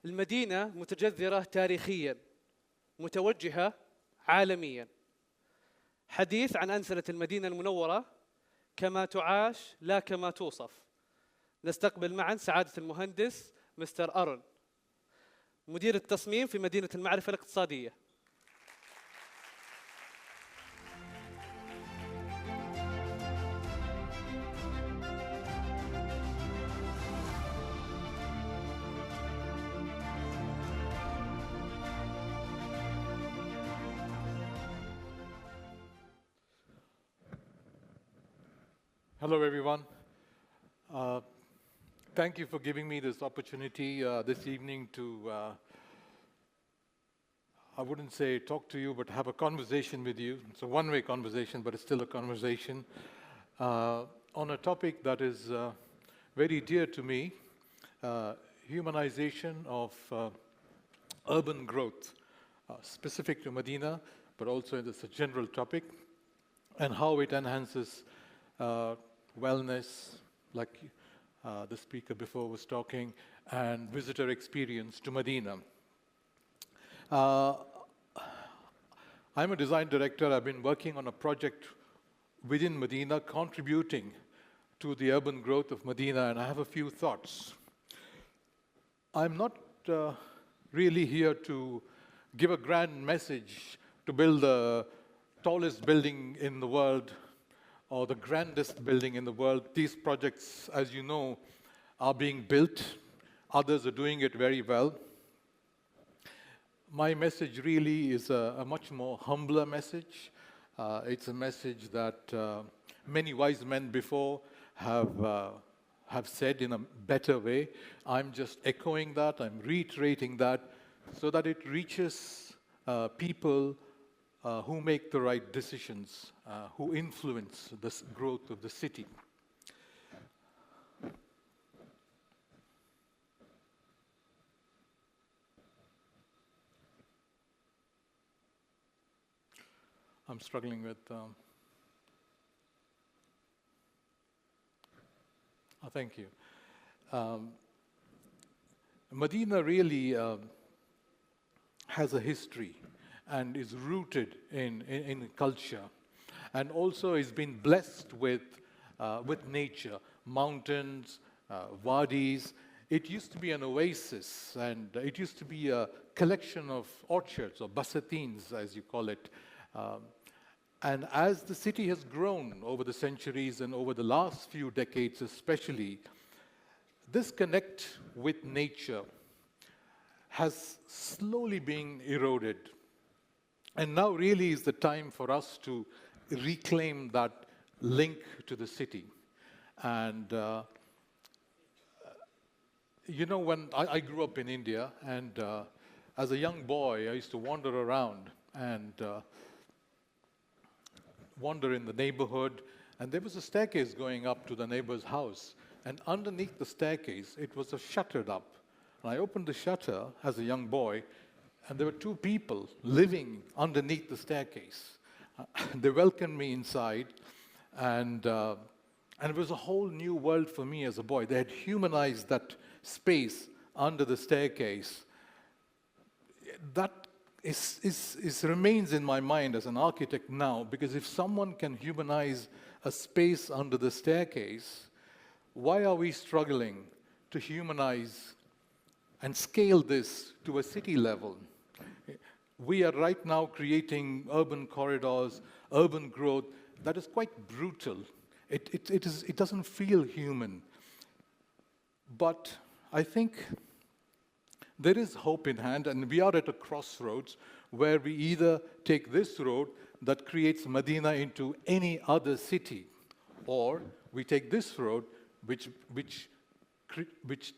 المدينة متجذرة تاريخيا، متوجهة عالميا. حديث عن أنسنة المدينة المنورة كما تعاش لا كما توصف. نستقبل معا سعادة المهندس مستر أرون، مدير التصميم في مدينة المعرفة الاقتصادية. Hello, everyone. Thank you for giving me this opportunity this evening to, I wouldn't say talk to you, but have a conversation with you. It's a one-way conversation, but it's still a conversation on a topic that is very dear to me, humanization of urban growth, specific to Medina, but also it's a general topic, and how it enhances wellness, like the speaker before was talking, and visitor experience to Medina. I'm a design director. I've been working on a project within Medina, contributing to the urban growth of Medina, and I have a few thoughts. I'm not really here to give a grand message to build the tallest building in the world, or the grandest building in the world. These projects, as you know, are being built. Others are doing it very well. My message really is a much more humbler message. It's a message that many wise men before have said in a better way. I'm just echoing that, I'm reiterating that, so that it reaches people who make the right decisions, who influence the growth of the city. I'm struggling with, thank you. Medina really has a history and is rooted in culture, and also has been blessed with nature, mountains, wadis. It used to be an oasis, and it used to be a collection of orchards, or basatines, as you call it. And as the city has grown over the centuries and over the last few decades especially, this connect with nature has slowly been eroded. And now really is the time for us to reclaim that link to the city. And you know, when I grew up in India, and as a young boy, I used to wander around and wander in the neighborhood, and there was a staircase going up to the neighbor's house, and underneath the staircase, it was shuttered up. And I opened the shutter as a young boy, and there were two people living underneath the staircase. They welcomed me inside, and it was a whole new world for me as a boy. They had humanized that space under the staircase. That remains in my mind as an architect now, because if someone can humanize a space under the staircase, why are we struggling to humanize and scale this to a city level? We are right now creating urban corridors, urban growth that is quite brutal. It doesn't feel human. But I think there is hope in hand, and we are at a crossroads where we either take this road that creates Medina into any other city, or we take this road which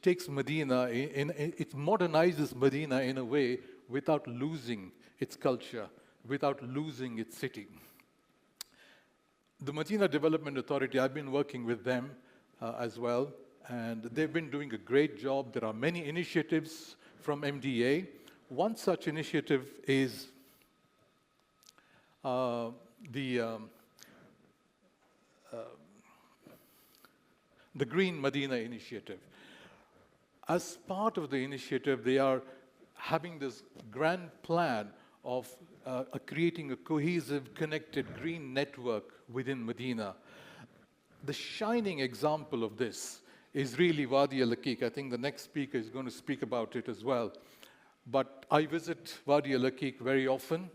takes Medina, it modernizes Medina in a way without losing its culture, without losing its city. The Medina Development Authority, I've been working with them as well, and they've been doing a great job. There are many initiatives from MDA. One such initiative is the Green Medina initiative. As part of the initiative, they are having this grand plan of creating a cohesive, connected green network within Medina. The shining example of this is really Wadi al-Aqiq. I think the next speaker is going to speak about it as well. But I visit Wadi al-Aqiq very often,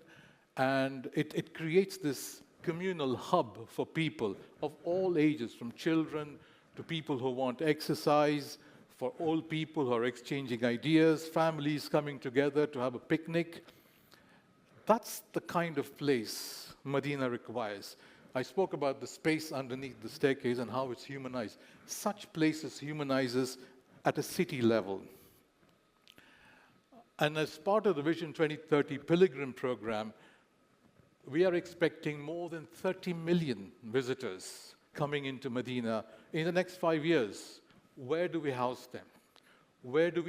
and it creates this communal hub for people of all ages, from children to people who want exercise, for old people who are exchanging ideas, families coming together to have a picnic. That's the kind of place Medina requires. I spoke about the space underneath the staircase and how it's humanized. Such places humanizes at a city level. And as part of the Vision 2030 Pilgrim program, we are expecting more than 30 million visitors coming into Medina in the next 5 years. Where do we house them?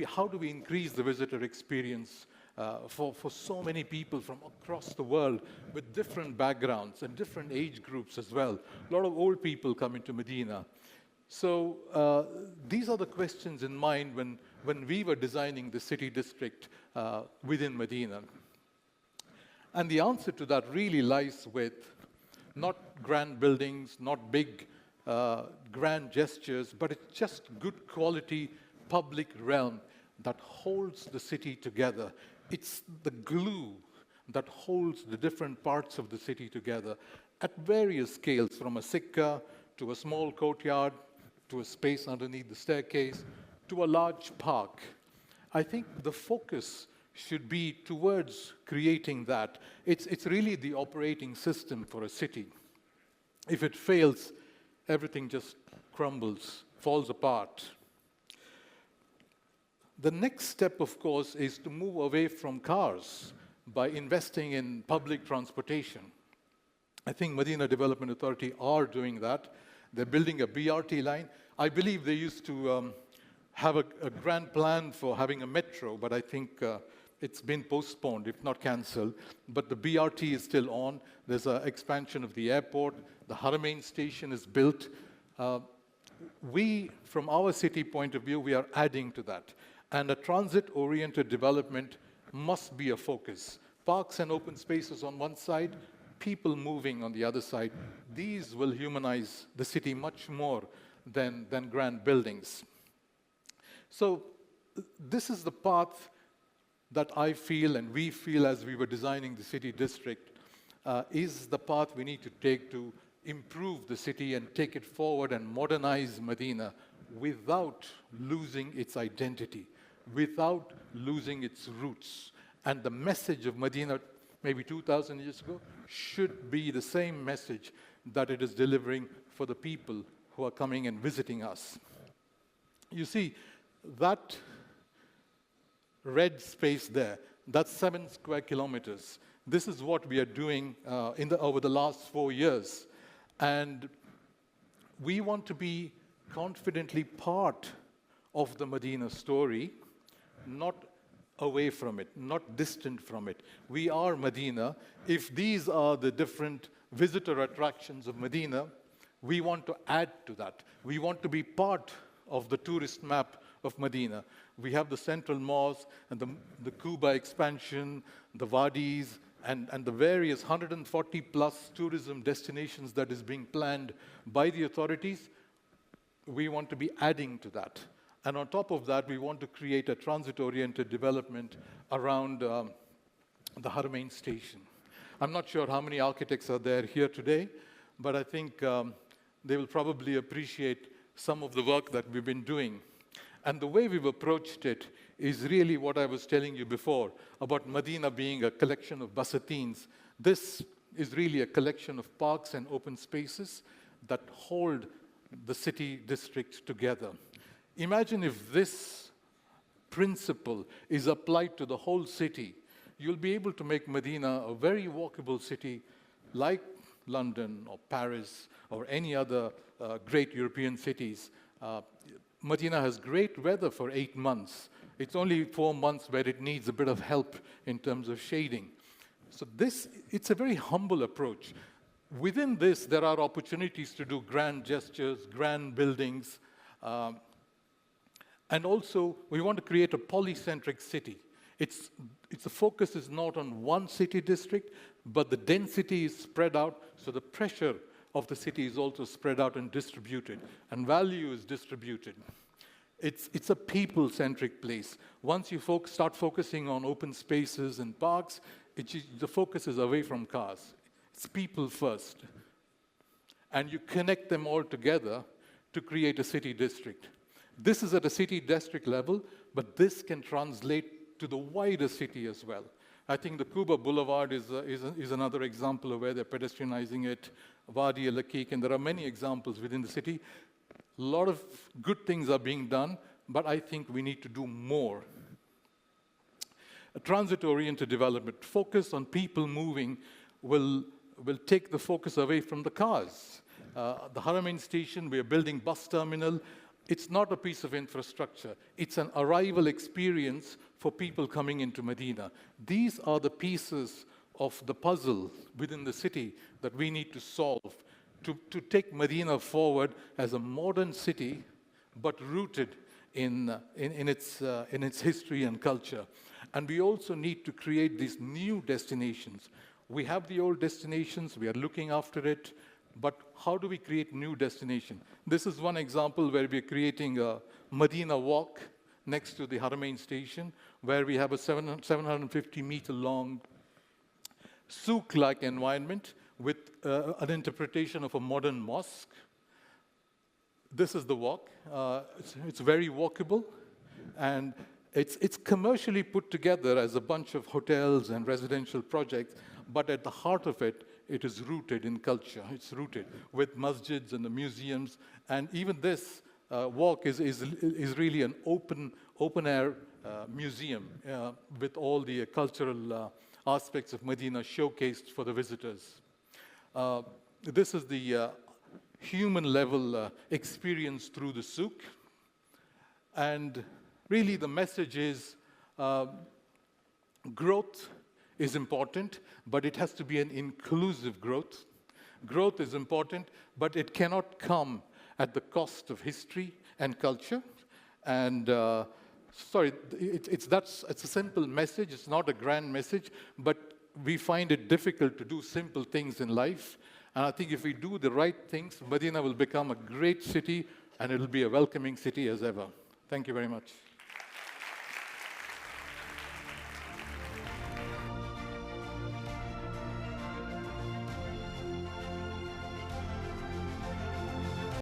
How do we increase the visitor experience for so many people from across the world with different backgrounds and different age groups as well? A lot of old people come into Medina. So these are the questions in mind when we were designing the city district within Medina. And the answer to that really lies with not grand buildings, not big grand gestures, but it's just good quality public realm that holds the city together. It's the glue that holds the different parts of the city together at various scales, from a sikka to a small courtyard, to a space underneath the staircase, to a large park. I think the focus should be towards creating that. It's really the operating system for a city. If it fails, everything just crumbles, falls apart. The next step, of course, is to move away from cars by investing in public transportation. I think Medina Development Authority are doing that. They're building a BRT line. I believe they used to have a grand plan for having a metro, but I think it's been postponed, if not cancelled. But the BRT is still on. There's an expansion of the airport. The Haramain station is built. We, from our city point of view, we are adding to that. And a transit-oriented development must be a focus. Parks and open spaces on one side, people moving on the other side. These will humanize the city much more than grand buildings. So this is the path that I feel and we feel as we were designing the city district is the path we need to take to improve the city and take it forward and modernize Medina without losing its identity, without losing its roots. And the message of Medina, maybe 2,000 years ago, should be the same message that it is delivering for the people who are coming and visiting us. You see, that red space there, that's 7 square kilometers. This is what we are doing over the last 4 years. And we want to be confidently part of the Medina story, not away from it, not distant from it. We are Medina. If these are the different visitor attractions of Medina, we want to add to that. We want to be part of the tourist map of Medina. We have the central mosque and the Kuba expansion, the wadis, and the various 140-plus tourism destinations that is being planned by the authorities. We want to be adding to that. And on top of that, we want to create a transit-oriented development around the Haramain station. I'm not sure how many architects are there here today, but I think they will probably appreciate some of the work that we've been doing. And the way we've approached it is really what I was telling you before about Medina being a collection of basatines. This is really a collection of parks and open spaces that hold the city district together. Imagine if this principle is applied to the whole city. You'll be able to make Medina a very walkable city like London or Paris or any other great European cities. Medina has great weather for 8 months. It's only 4 months where it needs a bit of help in terms of shading. So it's a very humble approach. Within this, there are opportunities to do grand gestures, grand buildings, And also, we want to create a polycentric city. The focus is not on one city district, but the density is spread out, so the pressure of the city is also spread out and distributed, and value is distributed. It's a people-centric place. Once you start focusing on open spaces and parks, the focus is away from cars. It's people first. And you connect them all together to create a city district. This is at a city district level, but this can translate to the wider city as well. I think the Cuba Boulevard is another example of where they're pedestrianizing it, Wadi al-Akik, and there are many examples within the city. A lot of good things are being done, but I think we need to do more. A transit-oriented development, focus on people moving, will take the focus away from the cars. The Haramain station, we are building bus terminal. It's not a piece of infrastructure. It's an arrival experience for people coming into Medina. These are the pieces of the puzzle within the city that we need to solve to take Medina forward as a modern city, but rooted in its history and culture. And we also need to create these new destinations. We have the old destinations, we are looking after it, but how do we create new destinations? This is one example where we're creating a Medina walk next to the Haramain station, where we have a 750-meter-long souk-like environment with an interpretation of a modern mosque. This is the walk. It's very walkable, and it's commercially put together as a bunch of hotels and residential projects, but at the heart of it, it is rooted in culture. It's rooted with masjids and the museums, and even this walk is really an open-air museum with all the cultural aspects of Medina showcased for the visitors. This is the human-level experience through the souk, and really the message is growth is important, but it has to be an inclusive growth. Growth is important, but it cannot come at the cost of history and culture. And it's a simple message. It's not a grand message, but we find it difficult to do simple things in life. And I think if we do the right things, Medina will become a great city, and it will be a welcoming city as ever. Thank you very much.